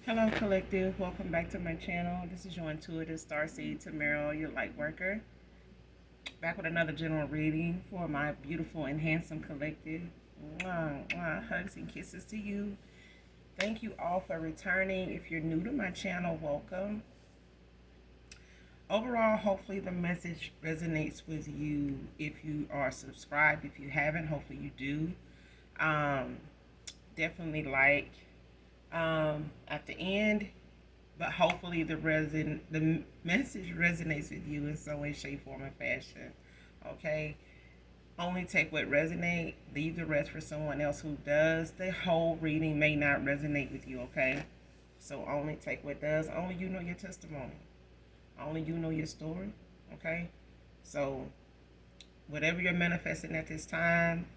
Hello, Collective. Welcome back to my channel. This is your intuitive starseed Tamara, your light worker. Back with another general reading for my beautiful and handsome collective. Mwah, mwah, hugs and kisses to you. Thank you all for returning. If you're new to my channel, welcome. Overall, hopefully the message resonates with you if you are subscribed. If you haven't, hopefully you do. Definitely like at the end, but hopefully the message resonates with you in some way, shape, form, and fashion. Okay, only take what resonates. Leave the rest for someone else who does. The whole reading may not resonate with you. Okay, so only take what does. Only you know your testimony. Only you know your story. Okay, so whatever you're manifesting at this time,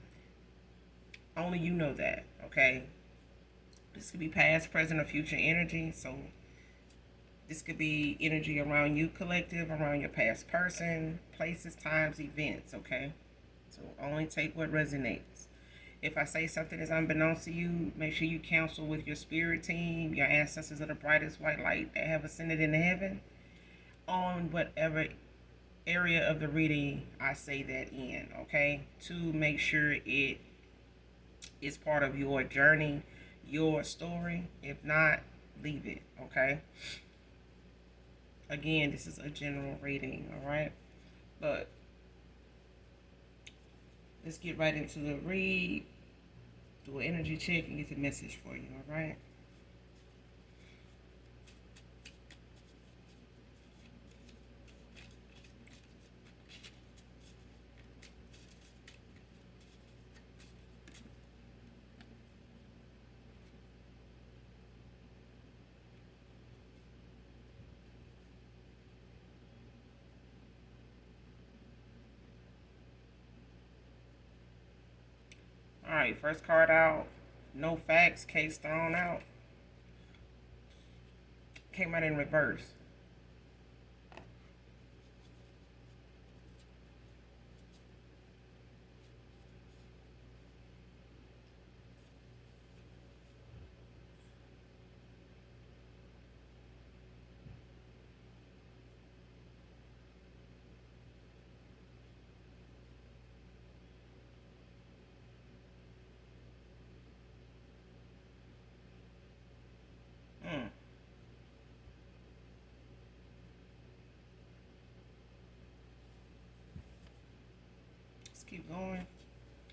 only you know that. Okay, this could be past, present, or future energy. So this could be energy around you, collective, around your past person, places, times, events, okay? So only take what resonates. If I say something is unbeknownst to you, make sure you counsel with your spirit team, your ancestors of the brightest white light that have ascended into heaven, on whatever area of the reading I say that in, okay? To make sure it is part of your journey, your story. If not, leave it, okay? Again, this is a general reading, all right? But let's get right into the read, do an energy check, and get the message for you, all right? All right, first card out, no facts, case thrown out. Came out in reverse. Hmm. Let's keep going.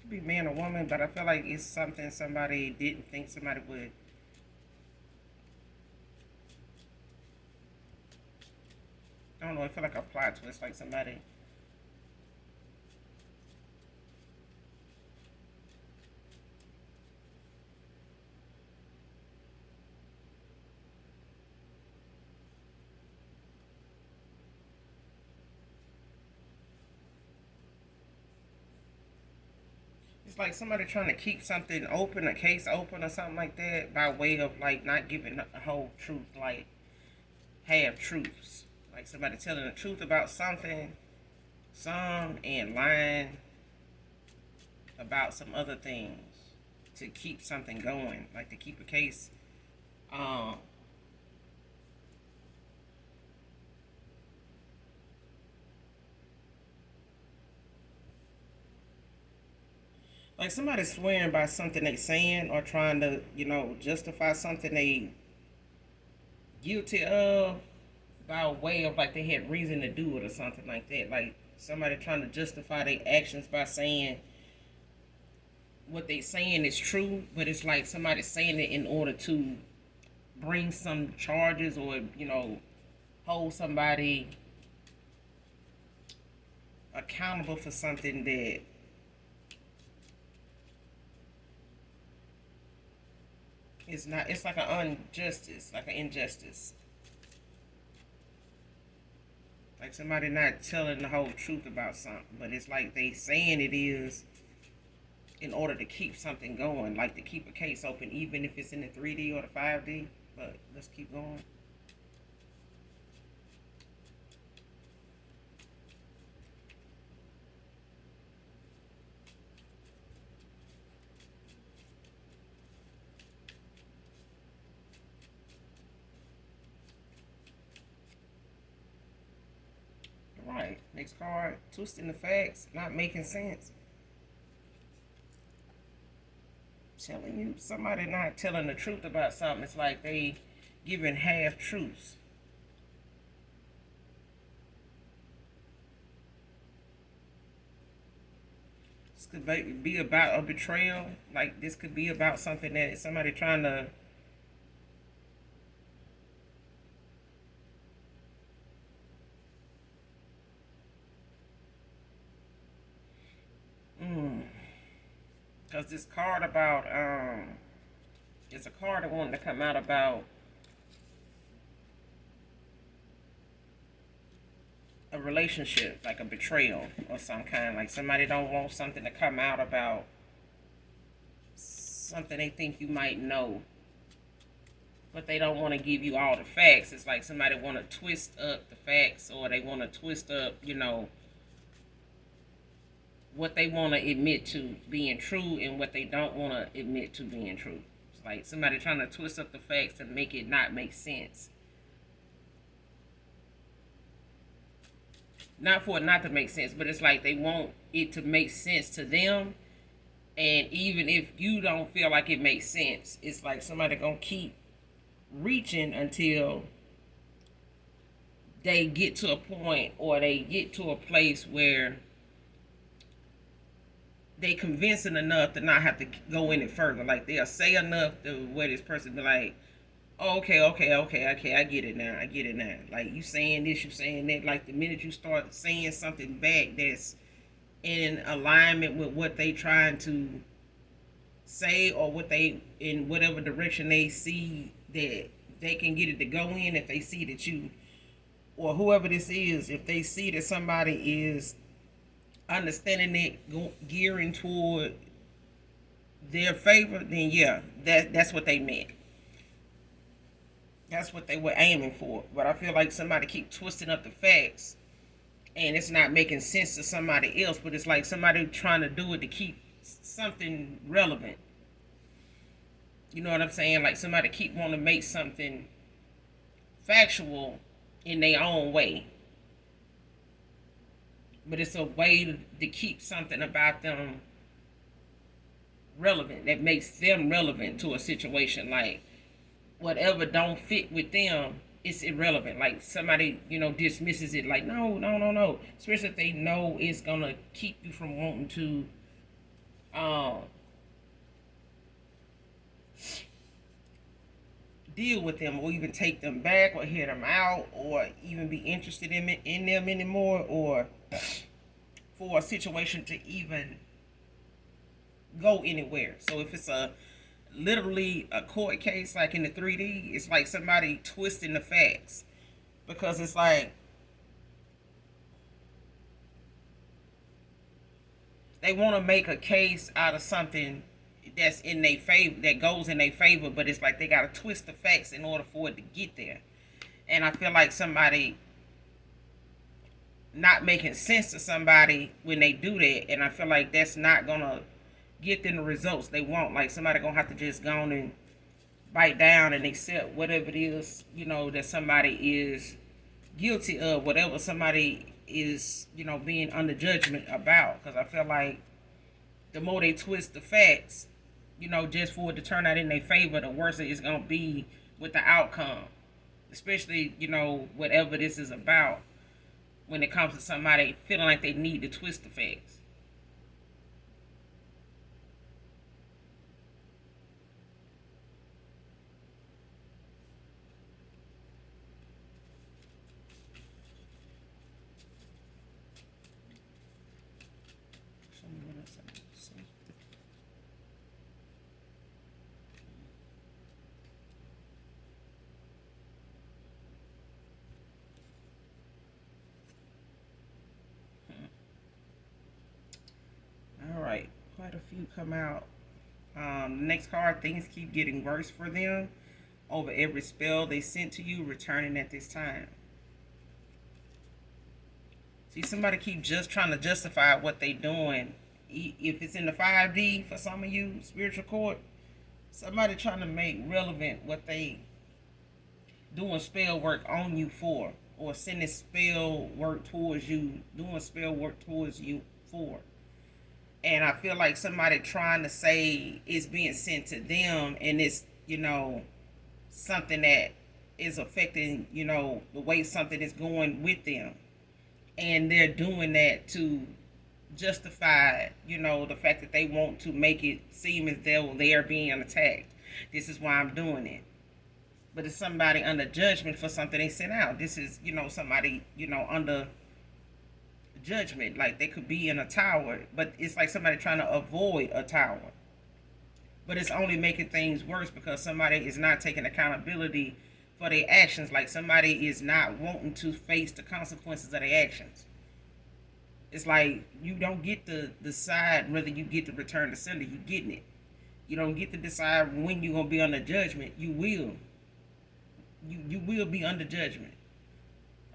Could be man or woman, but I feel like it's something somebody didn't think somebody would. I don't know, I feel like a plot twist, like somebody. It's like somebody trying to keep something open, a case open or something like that, by way of like not giving the whole truth, like half truths. Like somebody telling the truth about something, some, and lying about some other things to keep something going, like to keep a case. Um, like somebody swearing by something they saying or trying to, justify something they guilty of by way of like they had reason to do it or something like that. Like somebody trying to justify their actions by saying what they saying is true, but it's like somebody saying it in order to bring some charges or hold somebody accountable for something that is not. It's like an injustice, like an injustice. Like somebody not telling the whole truth about something, but it's like they saying it is in order to keep something going, like to keep a case open, even if it's in the 3D or the 5D. But let's keep going. Next card, twisting the facts, not making sense. Telling you, somebody not telling the truth about something. It's like they giving half truths. This could be about a betrayal. Like this could be about something that somebody trying to because this card about it's a card that wanted to come out about a relationship, like a betrayal or some kind. Like somebody don't want something to come out about something they think you might know, but they don't want to give you all the facts. It's like somebody want to twist up the facts, or they want to twist up, what they want to admit to being true and what they don't want to admit to being true. It's like somebody trying to twist up the facts to make it not make sense. Not for it not to make sense, but it's like they want it to make sense to them. And even if you don't feel like it makes sense, it's like somebody gonna keep reaching until they get to a point, or they get to a place where they convincing enough to not have to go any further. Like they'll say enough to where this person be like, oh, okay, I get it now. Like you saying this, you saying that. Like the minute you start saying something back that's in alignment with what they trying to say, or what they, in whatever direction they see that they can get it to go in, if they see that you, or whoever this is, if they see that somebody is understanding it, gearing toward their favor, then yeah, that's what they meant. That's what they were aiming for. But I feel like somebody keep twisting up the facts, and it's not making sense to somebody else, but it's like somebody trying to do it to keep something relevant. You know what I'm saying? Like somebody keep wanting to make something factual in their own way. But it's a way to keep something about them relevant, that makes them relevant to a situation. Like whatever don't fit with them, it's irrelevant. Like somebody, dismisses it. Like no. Especially if they know it's gonna keep you from wanting to deal with them, or even take them back, or hear them out, or even be interested in them anymore, or for a situation to even go anywhere. So if it's literally a court case, like in the 3D, it's like somebody twisting the facts, because it's like they want to make a case out of something that's in their favor, that goes in their favor, but it's like they got to twist the facts in order for it to get there. And I feel like somebody not making sense to somebody when they do that, and I feel like that's not gonna get them the results they want. Like somebody gonna have to just go on and bite down and accept whatever it is, that somebody is guilty of, whatever somebody is, being under judgment about. Because I feel like the more they twist the facts, just for it to turn out in their favor, the worse it's gonna be with the outcome. Especially, whatever this is about, when it comes to somebody feeling like they need to twist the facts. All right, quite a few come out. Next card, things keep getting worse for them over every spell they sent to you, returning at this time. See, somebody keep just trying to justify what they doing. If it's in the 5D for some of you, spiritual court, somebody trying to make relevant what they doing spell work on you for. or sending spell work towards you, doing spell work towards you for. And I feel like somebody trying to say it's being sent to them, and it's, something that is affecting, the way something is going with them. And they're doing that to justify, the fact that they want to make it seem as though they are being attacked. This is why I'm doing it. But it's somebody under judgment for something they sent out. This is, somebody, under judgment. Like they could be in a tower, but it's like somebody trying to avoid a tower. But it's only making things worse because somebody is not taking accountability for their actions. Like somebody is not wanting to face the consequences of their actions. It's like you don't get to decide whether you get to return the sender. You're getting it. You don't get to decide when you're gonna be under judgment. You will. You will be under judgment.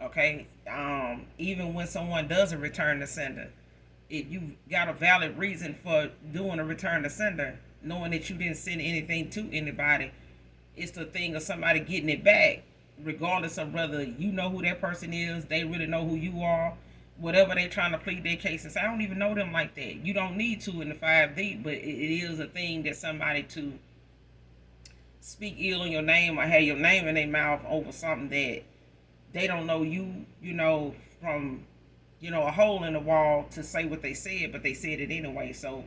Okay. Even when someone does a return to sender, if you got a valid reason for doing a return to sender, knowing that you didn't send anything to anybody, it's the thing of somebody getting it back, regardless of whether you know who that person is, they really know who you are, whatever they trying to plead their case and say. I don't even know them like that. You don't need to in the 5D, but it is a thing that somebody to speak ill on your name or have your name in their mouth over something that they don't know you, from, a hole in the wall to say what they said, but they said it anyway. So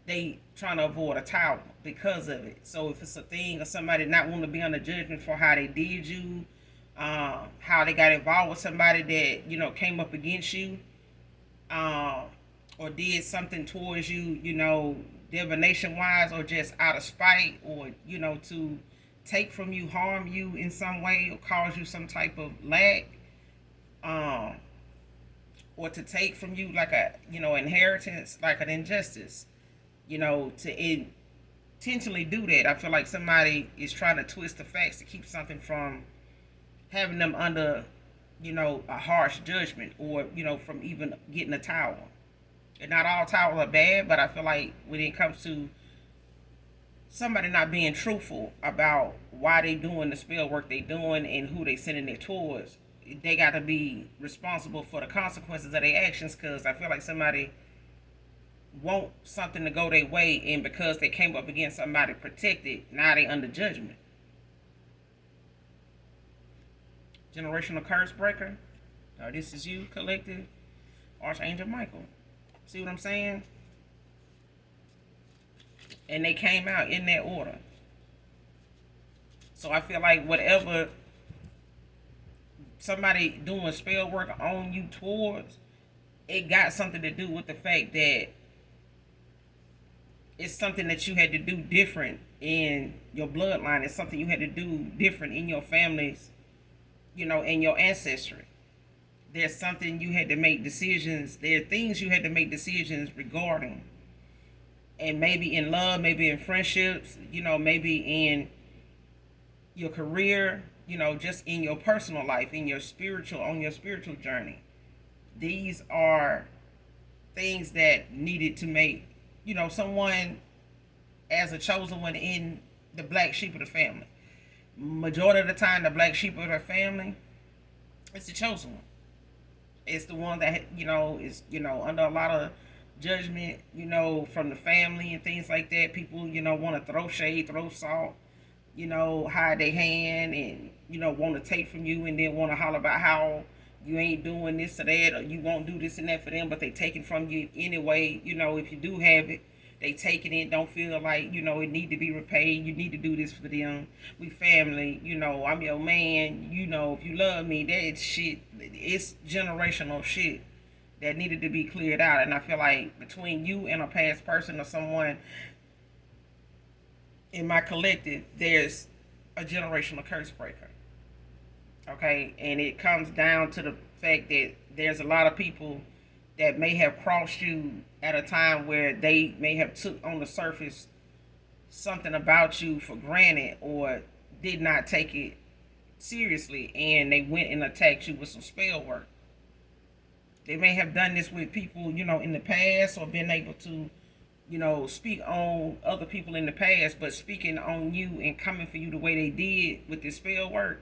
they trying to avoid a tower because of it. So if it's a thing of somebody not wanting to be under judgment for how they did you, how they got involved with somebody that, came up against you, or did something towards you, divination wise, or just out of spite, or, to take from you, harm you in some way, or cause you some type of lack, or to take from you like a, inheritance, like an injustice, to intentionally do that. I feel like somebody is trying to twist the facts to keep something from having them under, a harsh judgment, or, from even getting a tower. And not all towers are bad, but I feel like when it comes to somebody not being truthful about why they doing the spell work they doing and who they sending it towards, they got to be responsible for the consequences of their actions. Because I feel like somebody want something to go their way, and because they came up against somebody protected, now they under judgment. Generational curse breaker. This is you, collective. Archangel Michael. See what I'm saying? And they came out in that order. So I feel like whatever somebody doing spell work on you towards, it got something to do with the fact that it's something that you had to do different in your bloodline. It's something you had to do different in your families, in your ancestry. There's something you had to make decisions. There are things you had to make decisions regarding. And maybe in love, maybe in friendships, maybe in your career, just in your personal life, on your spiritual journey. These are things that needed to make, someone as a chosen one in the black sheep of the family. Majority of the time, the black sheep of the family is the chosen one. It's the one that, is, under a lot of judgment, from the family and things like that. People, want to throw shade, throw salt, hide their hand, and, want to take from you, and then want to holler about how you ain't doing this or that, or you won't do this and that for them, but they taking from you anyway. If you do have it, they taking it, don't feel like, it need to be repaid. You need to do this for them. We family, I'm your man, if you love me, that shit, it's generational shit that needed to be cleared out. And I feel like between you and a past person or someone in my collective, there's a generational curse breaker. Okay, and it comes down to the fact that there's a lot of people that may have crossed you at a time where they may have took on the surface something about you for granted, or did not take it seriously, and they went and attacked you with some spell work. They may have done this with people, in the past, or been able to, speak on other people in the past, but speaking on you and coming for you the way they did with this spell work,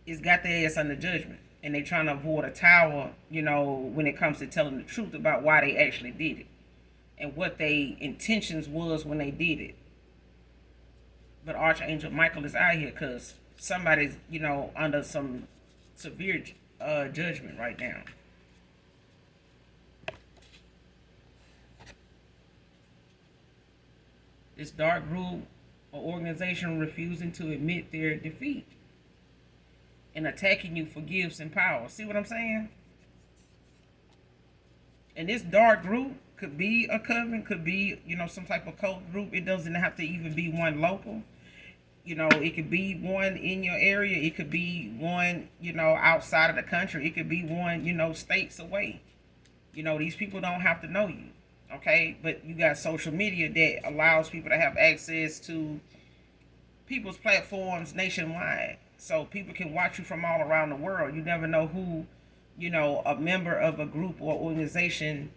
it's got their ass under judgment, and they trying to avoid a tower, when it comes to telling the truth about why they actually did it and what their intentions was when they did it. But Archangel Michael is out here because somebody's, under some severe judgment right now. This dark group or organization refusing to admit their defeat and attacking you for gifts and power. See what I'm saying? And this dark group could be a coven, could be, some type of cult group. It doesn't have to even be one local. It could be one in your area. It could be one, outside of the country. It could be one, states away. These people don't have to know you. Okay? But you got social media that allows people to have access to people's platforms nationwide. So people can watch you from all around the world. You never know who, a member of a group or organization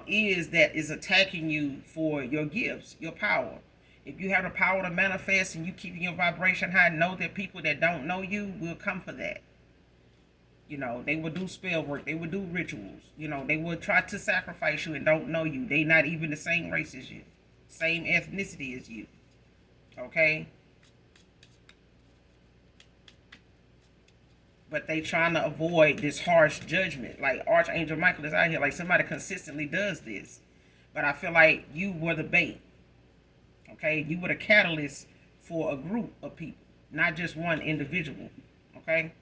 is that is attacking you for your gifts, your power. If you have the power to manifest and you keep your vibration high, know that people that don't know you will come for that. They will do spell work. They will do rituals. They will try to sacrifice you and don't know you. They not even the same race as you. Same ethnicity as you. Okay? But they trying to avoid this harsh judgment. Like Archangel Michael is out here. Like somebody consistently does this. But I feel like you were the bait. Okay? You were the catalyst for a group of people. Not just one individual. Okay?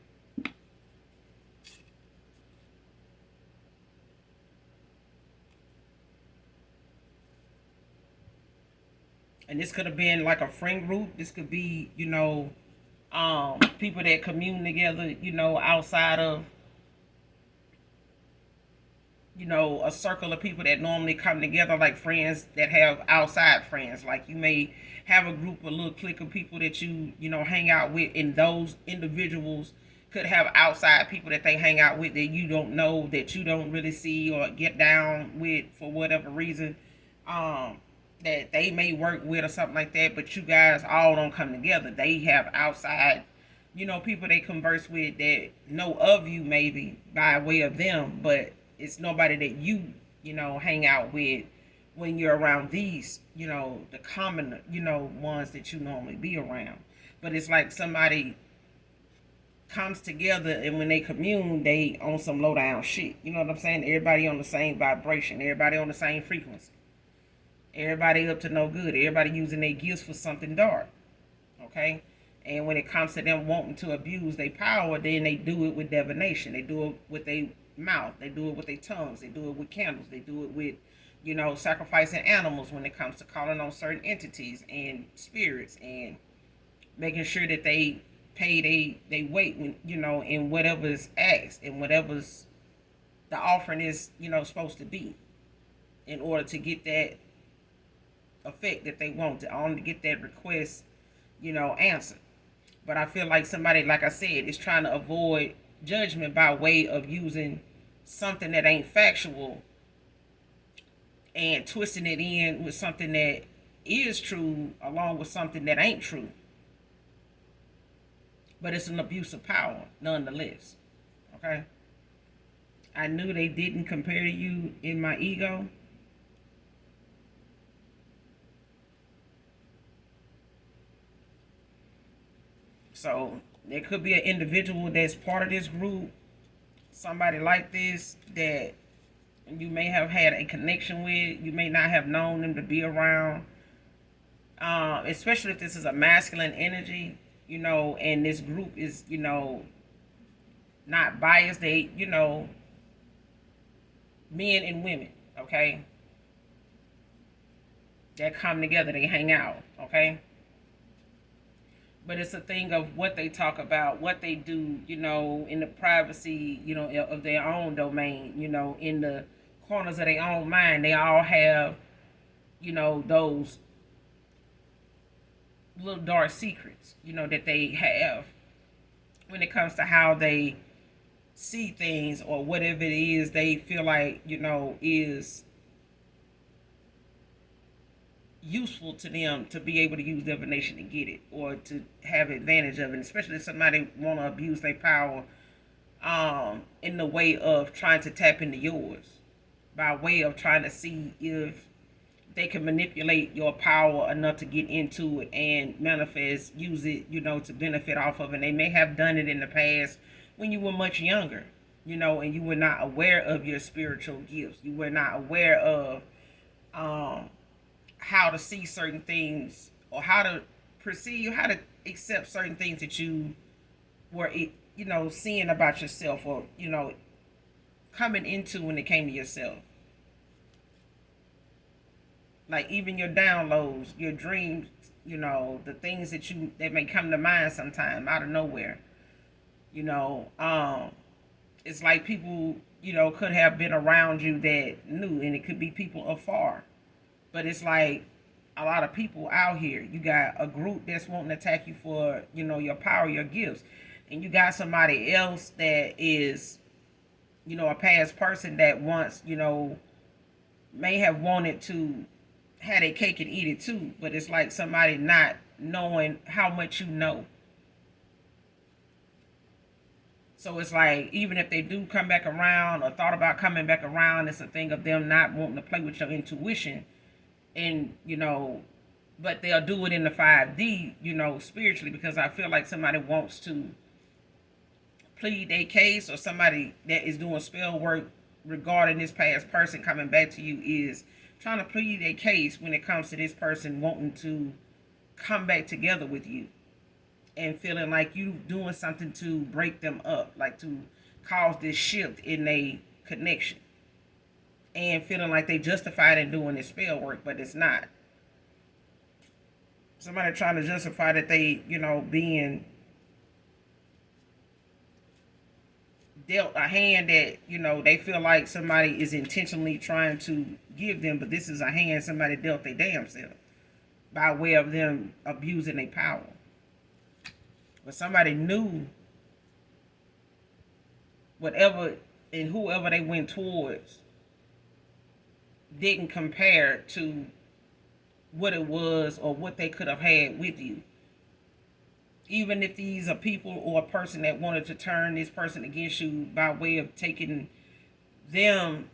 And this could have been like a friend group. This could be, people that commune together, outside of, a circle of people that normally come together, like friends that have outside friends. Like you may have a group, a little clique of people that you hang out with, and those individuals could have outside people that they hang out with that you don't know, that you don't really see or get down with for whatever reason. That they may work with or something like that, but you guys all don't come together. They have outside, people they converse with that know of you maybe by way of them, but it's nobody that you, hang out with when you're around these, the common, ones that you normally be around. But it's like somebody comes together and when they commune, they on some low down shit. You know what I'm saying? Everybody on the same vibration. Everybody on the same frequency. Everybody up to no good. Everybody using their gifts for something dark. Okay? And when it comes to them wanting to abuse their power, then they do it with divination. They do it with their mouth. They do it with their tongues. They do it with candles. They do it with, sacrificing animals when it comes to calling on certain entities and spirits and making sure that they pay they weight when, in whatever's asked and whatever's the offering is, supposed to be in order to get that effect that they want, to only get that request, answered. But I feel like somebody, like I said, is trying to avoid judgment by way of using something that ain't factual and twisting it in with something that is true along with something that ain't true. But it's an abuse of power nonetheless. Okay? I knew they didn't compare to you in my ego. So there could be an individual that's part of this group, somebody like this that you may have had a connection with. You may not have known them to be around, especially if this is a masculine energy, and this group is, not biased. They, men and women, okay, that come together, they hang out, okay. But it's a thing of what they talk about, what they do, in the privacy, of their own domain, in the corners of their own mind. They all have, those little dark secrets, that they have when it comes to how they see things or whatever it is they feel like, is, useful to them to be able to use divination to get it or to have advantage of it, especially if somebody want to abuse their power in the way of trying to tap into yours by way of trying to see if they can manipulate your power enough to get into it and manifest, use it, to benefit off of it. And they may have done it in the past when you were much younger, and you were not aware of your spiritual gifts. You were not aware of um, how to see certain things or how to perceive, how to accept certain things that you were, seeing about yourself or, coming into when it came to yourself. Like even your downloads, your dreams, the things that may come to mind sometime out of nowhere. You know, it's like people, could have been around you that knew, and it could be people afar. But it's like a lot of people out here. You got a group that's wanting to attack you for, your power, your gifts. And you got somebody else that is, a past person that once, may have wanted to have a cake and eat it too. But it's like somebody not knowing how much you know. So it's like even if they do come back around or thought about coming back around, it's a thing of them not wanting to play with your intuition. And, but they'll do it in the 5D, spiritually, because I feel like somebody wants to plead their case, or somebody that is doing spell work regarding this past person coming back to you is trying to plead their case when it comes to this person wanting to come back together with you and feeling like you doing something to break them up, like to cause this shift in a connection, and feeling like they justified in doing this spell work, but it's not. Somebody trying to justify that they, being dealt a hand that, they feel like somebody is intentionally trying to give them, but this is a hand somebody dealt their damn self by way of them abusing their power. But somebody knew whatever and whoever they went towards didn't compare to what it was or what they could have had with you. Even if these are people or a person that wanted to turn this person against you by way of taking them,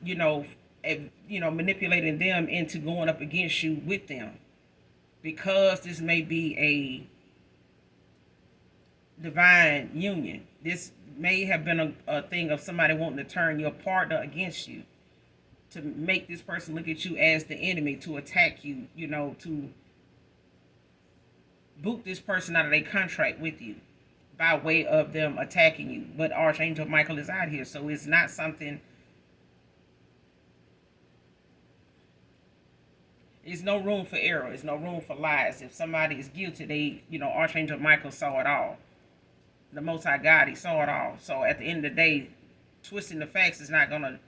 manipulating them into going up against you with them. Because this may be a divine union. This may have been a thing of somebody wanting to turn your partner against you, to make this person look at you as the enemy, to attack you, to boot this person out of their contract with you by way of them attacking you. But Archangel Michael is out here, so it's not something. There's no room for error. There's no room for lies. If somebody is guilty, they, Archangel Michael saw it all. The Most High God, he saw it all. So at the end of the day, twisting the facts is not going to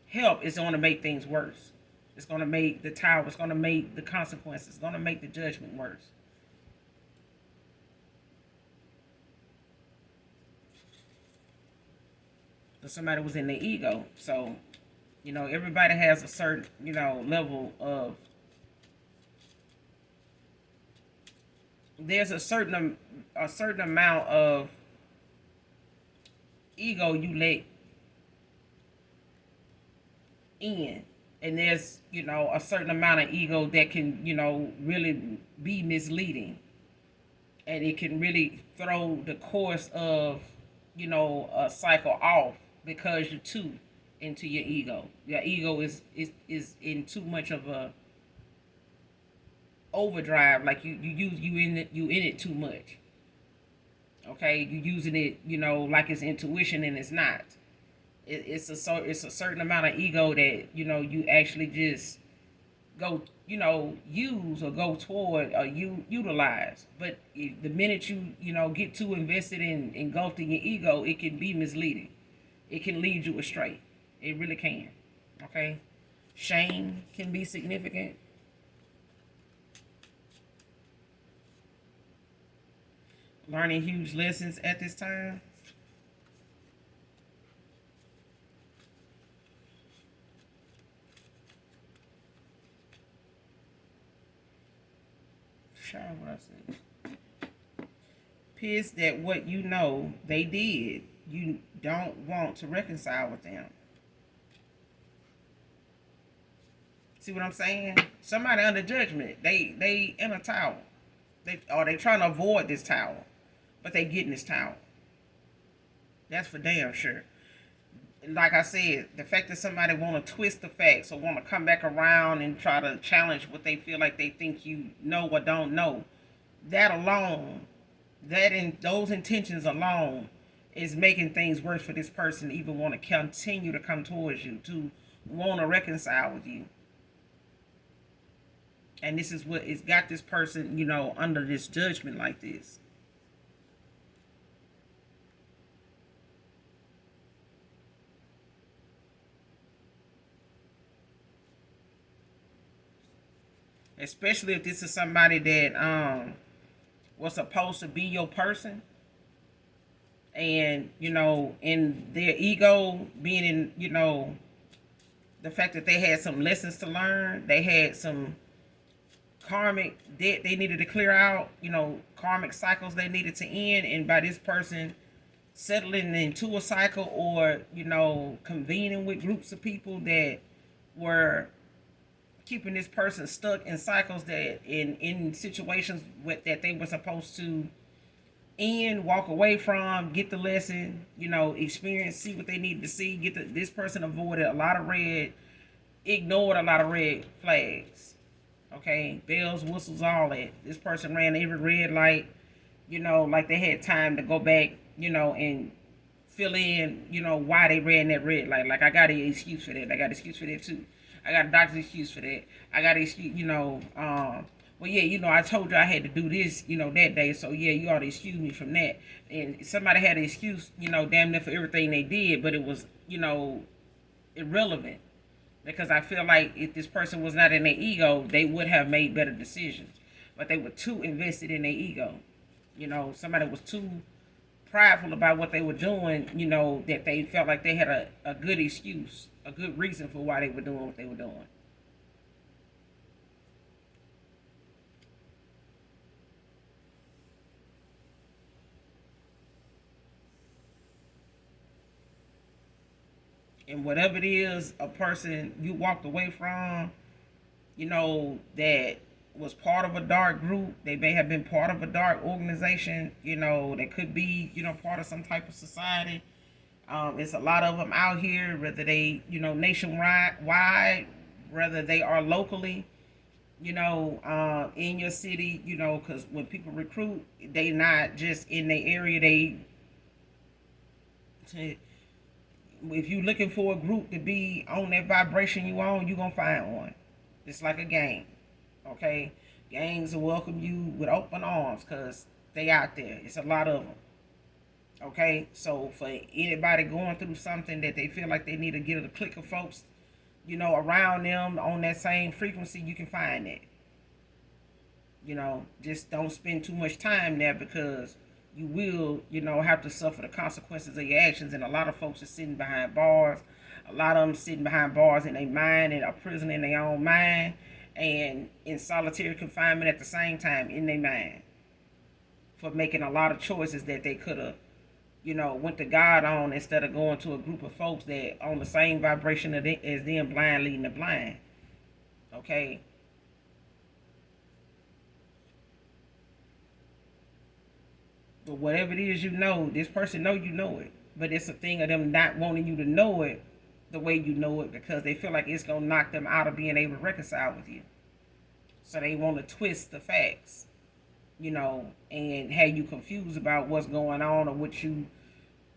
help. It's going to make things worse. It's going to make the tower, it's going to make the consequences, it's going to make the judgment worse. But somebody was in their ego. So, everybody has a certain, level of, there's a certain amount of ego you let in, and there's a certain amount of ego that can really be misleading, and it can really throw the course of a cycle off because you're too into your ego. Your ego is in too much of a overdrive. Like you in it too much. Okay, you using it like it's intuition, and it's not. It's a certain amount of ego that you actually just go use or go toward or you utilize. But the minute you get too invested in engulfed in your ego, it can be misleading. It can lead you astray. It really can. Okay, shame can be significant. Learning huge lessons at this time. Child, what I said. Pissed that what you know they did, you don't want to reconcile with them. See what I'm saying? Somebody under judgment. They in a tower. They trying to avoid this tower, but they getting this tower. That's for damn sure. Like I said, the fact that somebody want to twist the facts or want to come back around and try to challenge what they feel like they think you know or don't know, that alone, that in those intentions alone, is making things worse for this person to even want to continue to come towards you, to want to reconcile with you. And this is what it's got this person, under this judgment like this. Especially if this is somebody that was supposed to be your person. And, in their ego being in, the fact that they had some lessons to learn, they had some karmic debt they needed to clear out, karmic cycles they needed to end, and by this person settling into a cycle or, convening with groups of people that were keeping this person stuck in cycles that in situations that they were supposed to end, walk away from, get the lesson, experience, see what they needed to see, this person avoided a lot of ignored a lot of red flags. Okay, bells, whistles, all that. This person ran every red light, like they had time to go back, and fill in, why they ran that red light. Like, I got an excuse for that. I got an excuse for that too. I got a doctor's excuse for that. I got an excuse, well, yeah, I told you I had to do this, that day. So, yeah, you ought to excuse me from that. And somebody had an excuse, damn near for everything they did, but it was, irrelevant. Because I feel like if this person was not in their ego, they would have made better decisions. But they were too invested in their ego. Somebody was too prideful about what they were doing, that they felt like they had a good excuse, a good reason for why they were doing what they were doing. And whatever it is, a person you walked away from, that was part of a dark group, they may have been part of a dark organization, they could be, part of some type of society. It's a lot of them out here, whether they, nationwide, whether they are locally, in your city, because when people recruit, they not just in their area. If you're looking for a group to be on that vibration you on, you're going to find one. It's like a gang, okay? Gangs will welcome you with open arms because they out there. It's a lot of them, okay? So for anybody going through something that they feel like they need to get a clique of folks, around them on that same frequency, you can find that. Just don't spend too much time there because you will, have to suffer the consequences of your actions. And a lot of folks are sitting behind bars. A lot of them sitting behind bars in their mind and are prison in their own mind and in solitary confinement at the same time in their mind for making a lot of choices that they could have, went to God on instead of going to a group of folks that on the same vibration as them, blind leading the blind. Okay? But whatever it is this person know you know it. But it's a thing of them not wanting you to know it the way you know it because they feel like it's going to knock them out of being able to reconcile with you. So they want to twist the facts, and have you confused about what's going on or what you,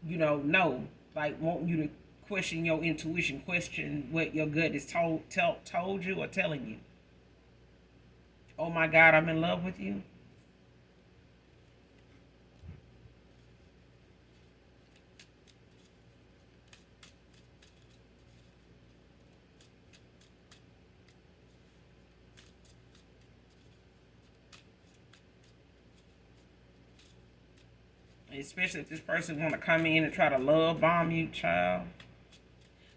know. Like wanting you to question your intuition, question what your gut is told you or telling you. Oh my God, I'm in love with you. Especially if this person want to come in and try to love bomb you, child.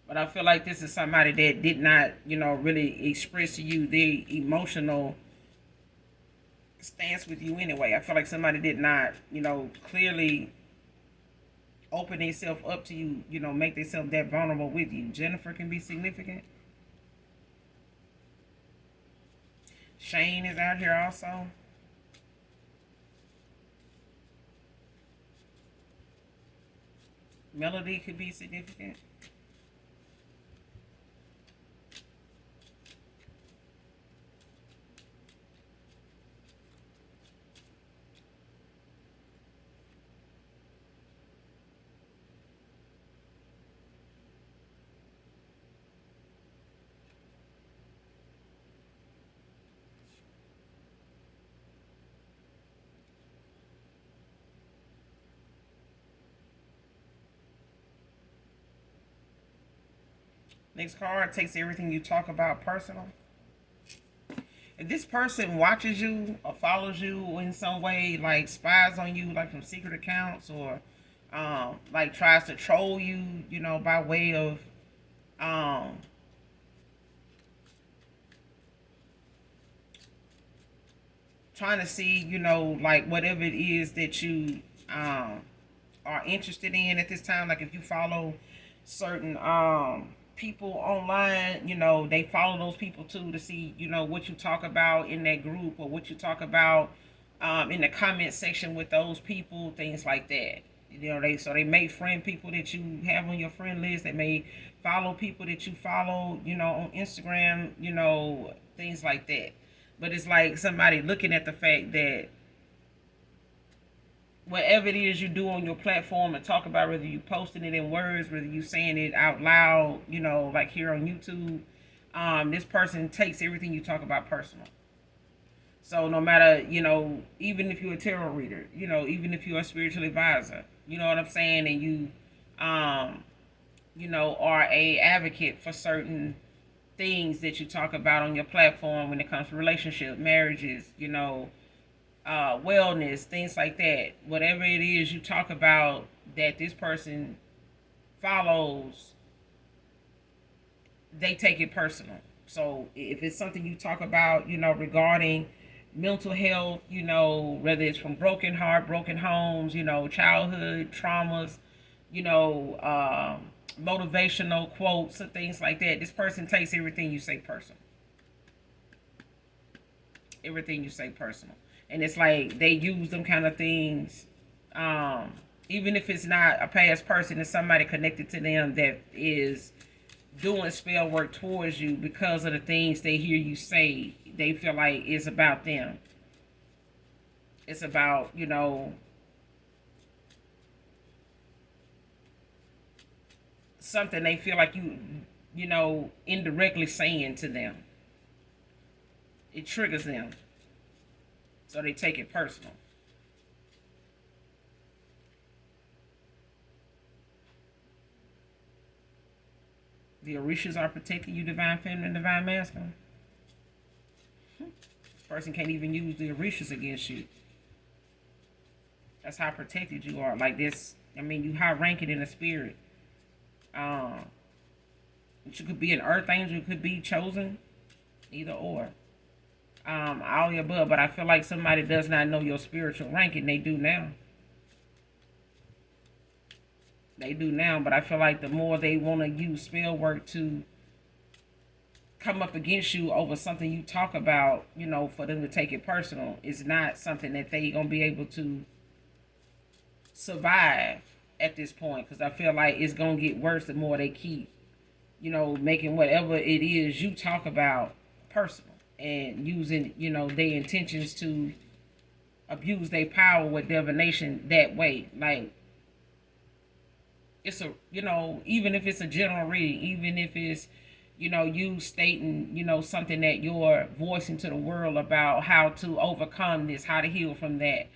But I feel like this is somebody that did not, really express to you their emotional stance with you anyway. I feel like somebody did not, clearly open themselves up to you, make themselves that vulnerable with you. Jennifer can be significant. Shane is out here also. Melody could be significant. Next card takes everything you talk about personal. If this person watches you or follows you in some way, like spies on you, like from secret accounts, or like tries to troll you, by way of um, trying to see, like whatever it is that you are interested in at this time. Like if you follow certain people online, they follow those people too to see, what you talk about in that group, or what you talk about in the comment section with those people, things like that. They may friend people that you have on your friend list. They may follow people that you follow, on Instagram, things like that. But it's like somebody looking at the fact that whatever it is you do on your platform and talk about, whether you posting it in words, whether you saying it out loud, like here on YouTube, this person takes everything you talk about personal. So no matter, even if you're a tarot reader, even if you're a spiritual advisor, you know what I'm saying, and you, are a advocate for certain things that you talk about on your platform when it comes to relationship, marriages, wellness, things like that. Whatever it is you talk about that this person follows, they take it personal. So if it's something you talk about, regarding mental health, whether it's from broken heart, broken homes, childhood traumas, you know, motivational quotes and things like that, this person takes everything you say personal. Everything you say personal. And it's like they use them kind of things, um, even if it's not a past person, it's somebody connected to them that is doing spell work towards you because of the things they hear you say. They feel like it's about them. It's about, something they feel like you indirectly saying to them. It triggers them. So they take it personal. The Orishas are protecting you, divine feminine, divine masculine. This person can't even use the Orishas against you. That's how protected you are. Like this, you high ranking in the spirit. Um, you could be an earth angel, you could be chosen, either or. All the above. But I feel like somebody does not know your spiritual ranking. They do now. They do now, but I feel like the more they want to use spell work to come up against you over something you talk about, for them to take it personal, is not something that they gonna be able to survive at this point. Because I feel like it's gonna get worse the more they keep, making whatever it is you talk about personal, and using, their intentions to abuse their power with divination that way. Like, it's a, even if it's a general reading, even if it's, you stating, something that you're voicing to the world about how to overcome this, how to heal from that,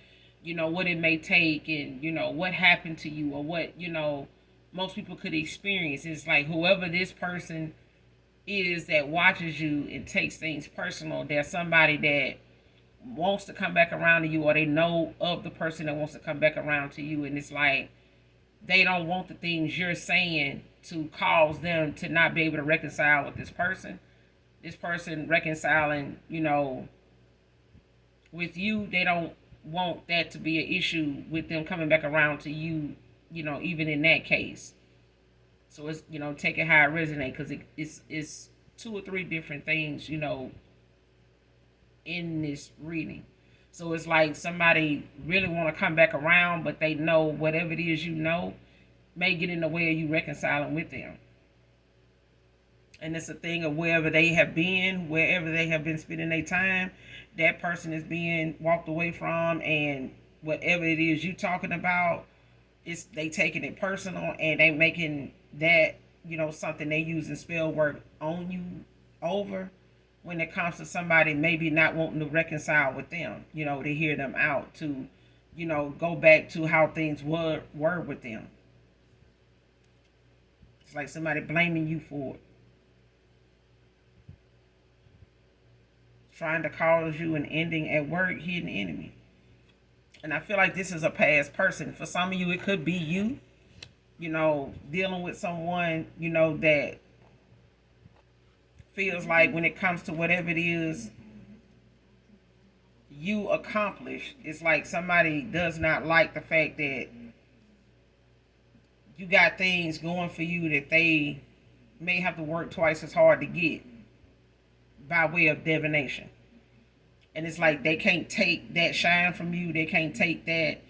what it may take, and, what happened to you, or what, most people could experience. It's like whoever this person is that watches you and takes things personal, there's somebody that wants to come back around to you, or they know of the person that wants to come back around to you, and it's like they don't want the things you're saying to cause them to not be able to reconcile with this person. This person reconciling, With you, they don't want that to be an issue with them coming back around to you, even in that case. So it's, take it how it resonate, because it's two or three different things, in this reading. So it's like somebody really want to come back around, but they know whatever it is, may get in the way of you reconciling with them. And it's a thing of wherever they have been, wherever they have been spending their time, that person is being walked away from, and whatever it is you talking about, it's they taking it personal, and they making that, something they use in spell work on you over, when it comes to somebody maybe not wanting to reconcile with them, to hear them out, to, go back to how things were with them. It's like somebody blaming you for it, trying to cause you an ending at work, hidden enemy. And I feel like this is a past person. For some of you, it could be you, dealing with someone, that feels like when it comes to whatever it is you accomplish, it's like somebody does not like the fact that you got things going for you that they may have to work twice as hard to get by way of divination. And it's like they can't take that shine from you. They can't take that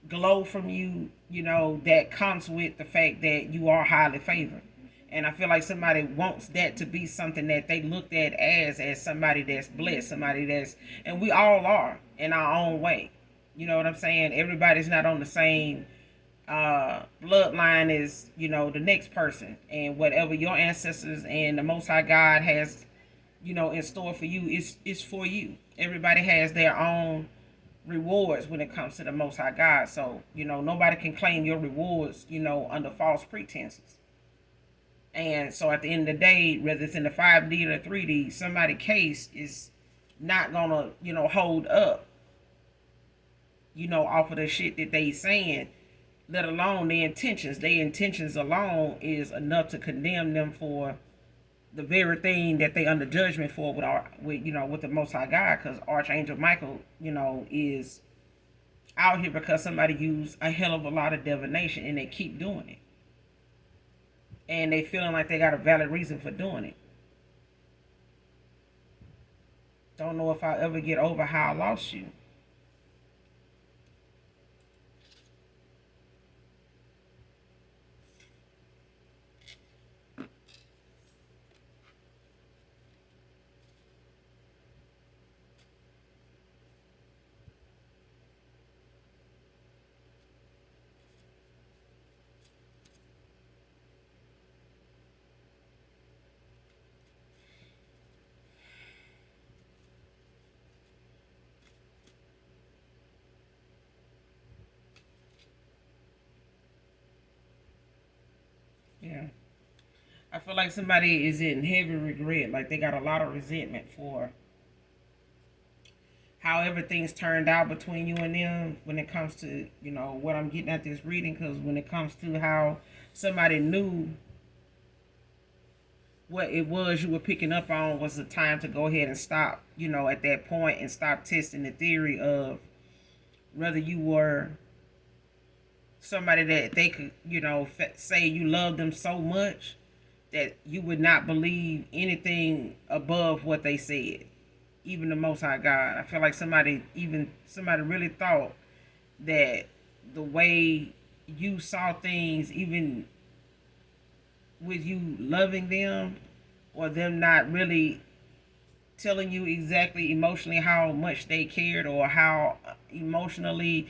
glow from you, that comes with the fact that you are highly favored. And I feel like somebody wants that to be something that they looked at as somebody that's blessed, somebody that's, and we all are in our own way. You know what I'm saying? Everybody's not on the same bloodline as, the next person. And whatever your ancestors and the Most High God has, in store for you, is for you. Everybody has their own rewards when it comes to the Most High God. So, nobody can claim your rewards, under false pretenses. And so at the end of the day, whether it's in the 5D or the 3D, somebody's case is not gonna, hold up, off of the shit that they saying, let alone their intentions. Their intentions alone is enough to condemn them for the very thing that they under judgment for with the Most High God, because Archangel Michael, is out here because somebody used a hell of a lot of divination, and they keep doing it. And they feeling like they got a valid reason for doing it. Don't know if I'll ever get over how I lost you. Yeah. I feel like somebody is in heavy regret. Like they got a lot of resentment for how everything's turned out between you and them when it comes to, what I'm getting at this reading. Because when it comes to how somebody knew what it was you were picking up on was the time to go ahead and stop, at that point, and stop testing the theory of whether you were somebody that they could, say you love them so much that you would not believe anything above what they said, even the Most High God. I feel like somebody really thought that the way you saw things, even with you loving them, or them not really telling you exactly emotionally how much they cared, or how emotionally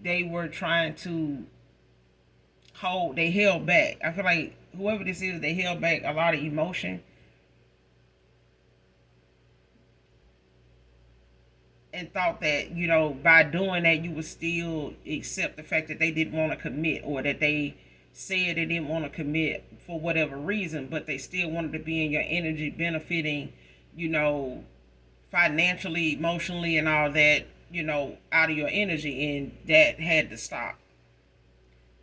they were trying to they held back. I feel like whoever this is, they held back a lot of emotion, and thought that, by doing that, you would still accept the fact that they didn't want to commit, or that they said they didn't want to commit for whatever reason, but they still wanted to be in your energy, benefiting, financially, emotionally, and all that, out of your energy, and that had to stop.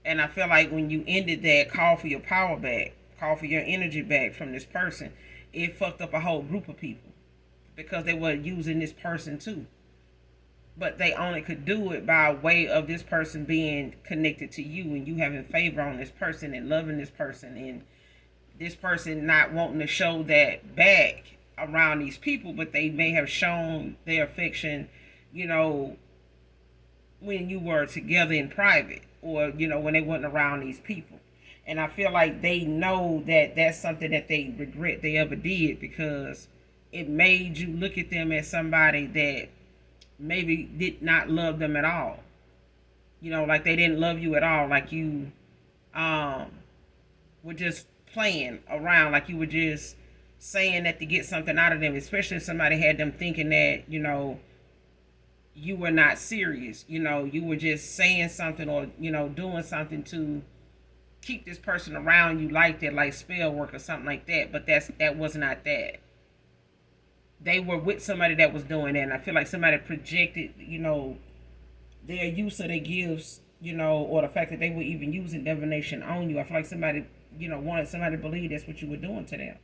And I feel like when you ended that, call for your power back, call for your energy back from this person, it fucked up a whole group of people, because they were using this person too. but they only could do it by way of this person being connected to you and you having favor on this person and loving this person, and this person not wanting to show that back around these people, but they may have shown their affection, you know, when you were together in private, or when they weren't around these people. And I feel like they know that that's something that they regret they ever did, because it made you look at them as somebody that maybe did not love them at all. Like they didn't love you at all. Like you were just playing around, like you were just saying that to get something out of them, especially if somebody had them thinking that, you were not serious. You were just saying something, or, doing something to keep this person around you, like that, like spell work or something like that. But that was not that. They were with somebody that was doing that, and I feel like somebody projected, their use of their gifts, or the fact that they were even using divination on you. I feel like somebody, wanted somebody to believe that's what you were doing to them.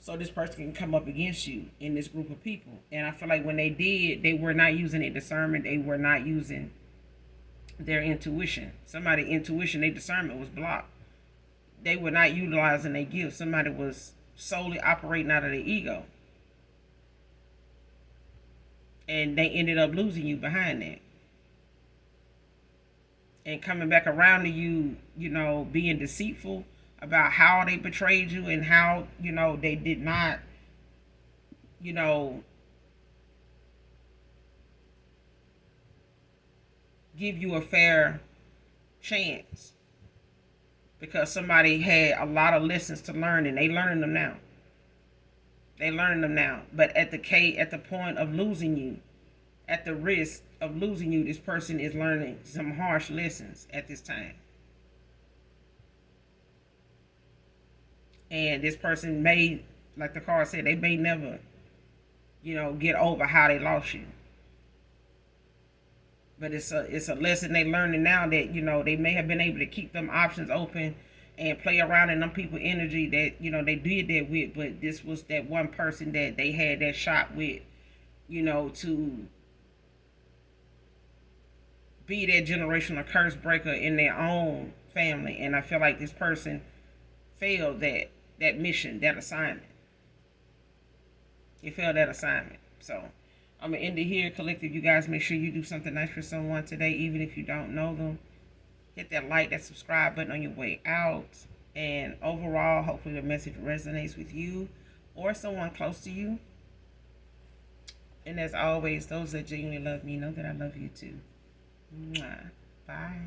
So this person can come up against you in this group of people. And I feel like when they did, they were not using their discernment. They were not using their intuition. Somebody's intuition, their discernment was blocked. They were not utilizing their gifts. Somebody was solely operating out of their ego. And they ended up losing you behind that. And coming back around to you, being deceitful about how they betrayed you, and how, they did not, give you a fair chance, because somebody had a lot of lessons to learn, and they learning them now. But at the point of losing you, at the risk of losing you, this person is learning some harsh lessons at this time. And this person may, like the card said, they may never, get over how they lost you. But it's a lesson they learning now, that, they may have been able to keep them options open and play around in them people energy that, they did that with. But this was that one person that they had that shot with, to be that generational curse breaker in their own family. And I feel like this person failed that mission, that assignment. He failed that assignment. So I'm going to end it here. Collective, you guys make sure you do something nice for someone today, even if you don't know them. Hit that like, that subscribe button on your way out. And overall, hopefully the message resonates with you or someone close to you. And as always, those that genuinely love me know that I love you too. Mwah. Bye.